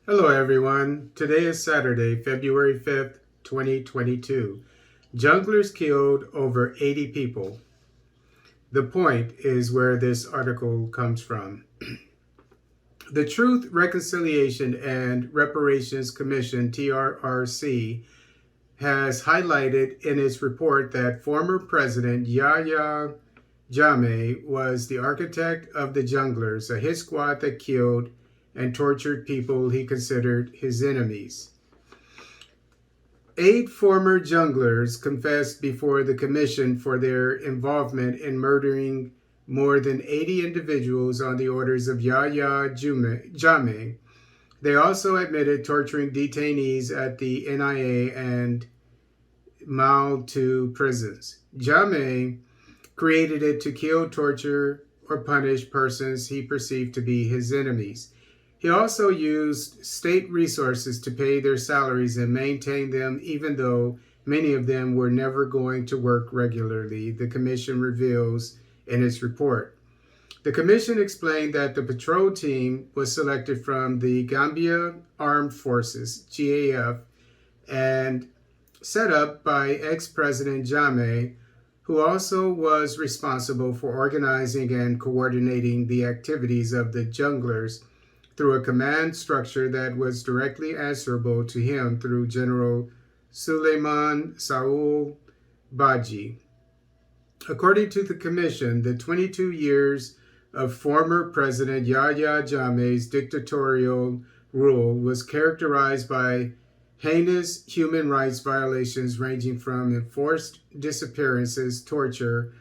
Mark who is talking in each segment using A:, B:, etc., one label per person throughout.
A: Hello, everyone. Today is Saturday, February 5th, 2022. Junglers killed over 80 people. The point is where this article comes from. The Truth, Reconciliation, and Reparations Commission, TRRC, has highlighted in its report that former President Yahya Jammeh was the architect of the Junglers, a hit squad that killed and tortured people he considered his enemies. 8 former junglers confessed before the commission for their involvement in murdering more than 80 individuals on the orders of Yahya Jammeh. They also admitted torturing detainees at the NIA and Mal 2 prisons. Jammeh created it to kill, torture, or punish persons he perceived to be his enemies. He also used state resources to pay their salaries and maintain them, even though many of them were never going to work regularly, the commission reveals in its report. The commission explained that the patrol team was selected from the Gambia Armed Forces, GAF, and set up by ex-President Jammeh, who also was responsible for organizing and coordinating the activities of the junglers through a command structure that was directly answerable to him through General Suleiman Saul Baji. According to the commission, the 22 years of former President Yahya Jammeh's dictatorial rule was characterized by heinous human rights violations ranging from enforced disappearances, torture,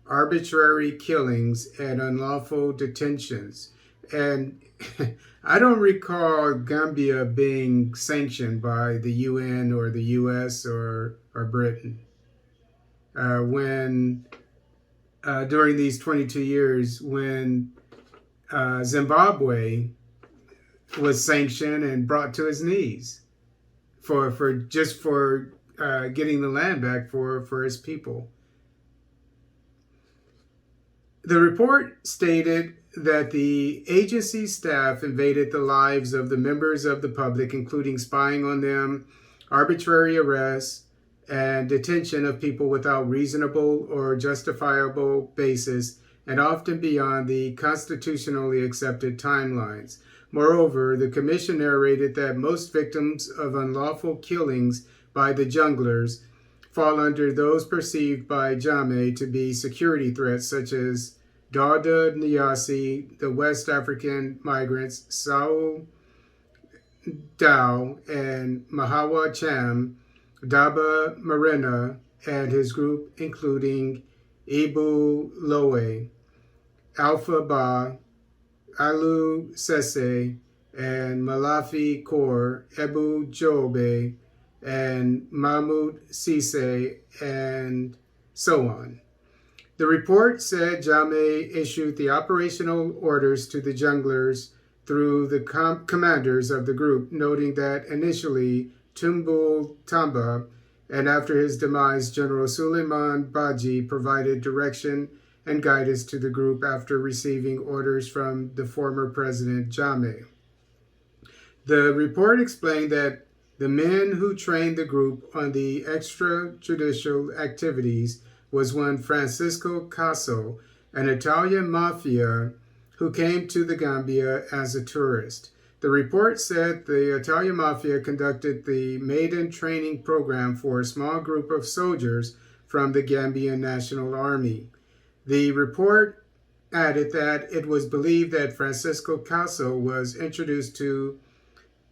A: arbitrary killings, and unlawful detentions. And I don't recall Gambia being sanctioned by the UN or the US or Britain when during these 22 years when Zimbabwe was sanctioned and brought to his knees for getting the land back for his people. The report stated that the agency staff invaded the lives of the members of the public, including spying on them, arbitrary arrests, and detention of people without reasonable or justifiable basis, and often beyond the constitutionally accepted timelines. Moreover, the commission narrated that most victims of unlawful killings by the junglers fall under those perceived by Jammeh to be security threats, such as Dawda Nyasi, the West African migrants, Saul Dow, and Mahawa Cham, Daba Marina, and his group, including Ibu Lowe, Alpha Ba, Alu Sese, and Malafi Kor, Ebu Jobe, and Mahmoud Sise, and so on. The report said Jammeh issued the operational orders to the junglers through the commanders of the group, noting that initially Tumbul Tamba and after his demise, General Suleiman Baji provided direction and guidance to the group after receiving orders from the former President Jammeh. The report explained that the men who trained the group on the extrajudicial activities was one Francisco Caso, an Italian mafia who came to the Gambia as a tourist. The report said the Italian mafia conducted the maiden training program for a small group of soldiers from the Gambian National Army. The report added that it was believed that Francisco Caso was introduced to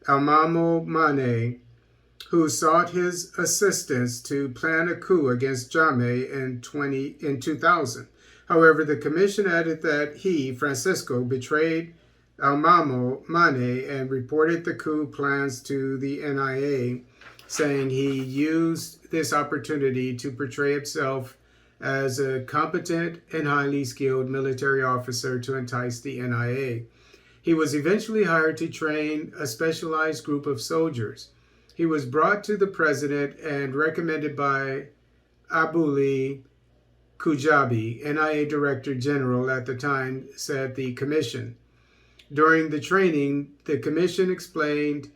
A: Almamo Mane, who sought his assistance to plan a coup against Jammeh in 2000. However, the commission added that he, Francisco, betrayed Almamo Mane and reported the coup plans to the NIA, saying he used this opportunity to portray himself as a competent and highly skilled military officer to entice the NIA. He was eventually hired to train a specialized group of soldiers. He was brought to the president and recommended by Abuli Kujabi, NIA Director General at the time, said the commission. During the training, the commission explained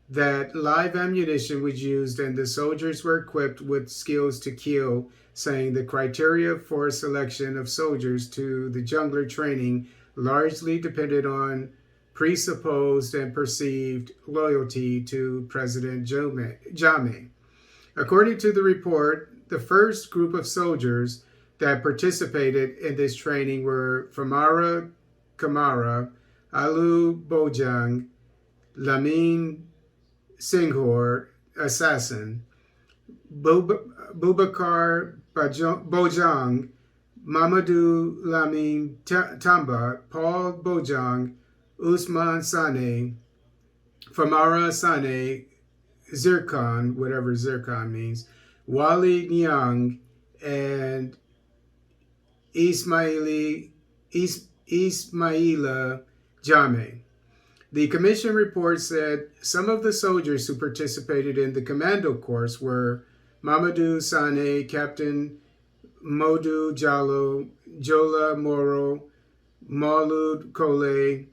A: that live ammunition was used and the soldiers were equipped with skills to kill, saying the criteria for selection of soldiers to the jungler training largely depended on presupposed and perceived loyalty to President Jammeh. According to the report, the first group of soldiers that participated in this training were Famara Kamara, Alu Bojang, Lamin Singhor, assassin, Bubakar Bojang, Mamadou Lamin Tamba, Paul Bojang, Usman Sane, Famara Sane, Zircon, whatever Zircon means, Wali Nyang, and Ismaila Jammeh. The commission report said some of the soldiers who participated in the commando course were Mamadou Sane, Captain Modu Jallo, Jola Moro, Maulud Kole,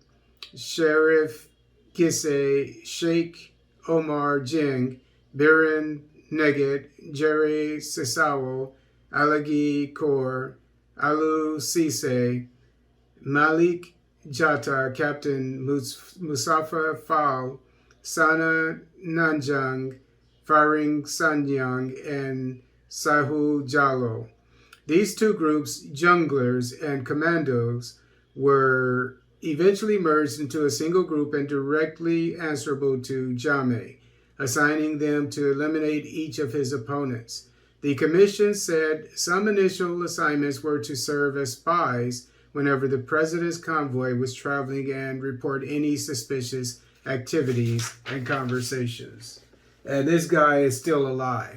A: Sheriff Gisse, Sheikh Omar Jing, Biren Neget, Jerry Sisawo, Alagi Kor, Alu Sise, Malik Jata, Captain Musafa Fal, Sana Nanjang, Faring Sanyang, and Sahu Jalo. These two groups, junglers and commandos, were eventually merged into a single group and directly answerable to Jammeh, assigning them to eliminate each of his opponents. The commission said some initial assignments were to serve as spies whenever the president's convoy was traveling and report any suspicious activities and conversations. And this guy is still alive.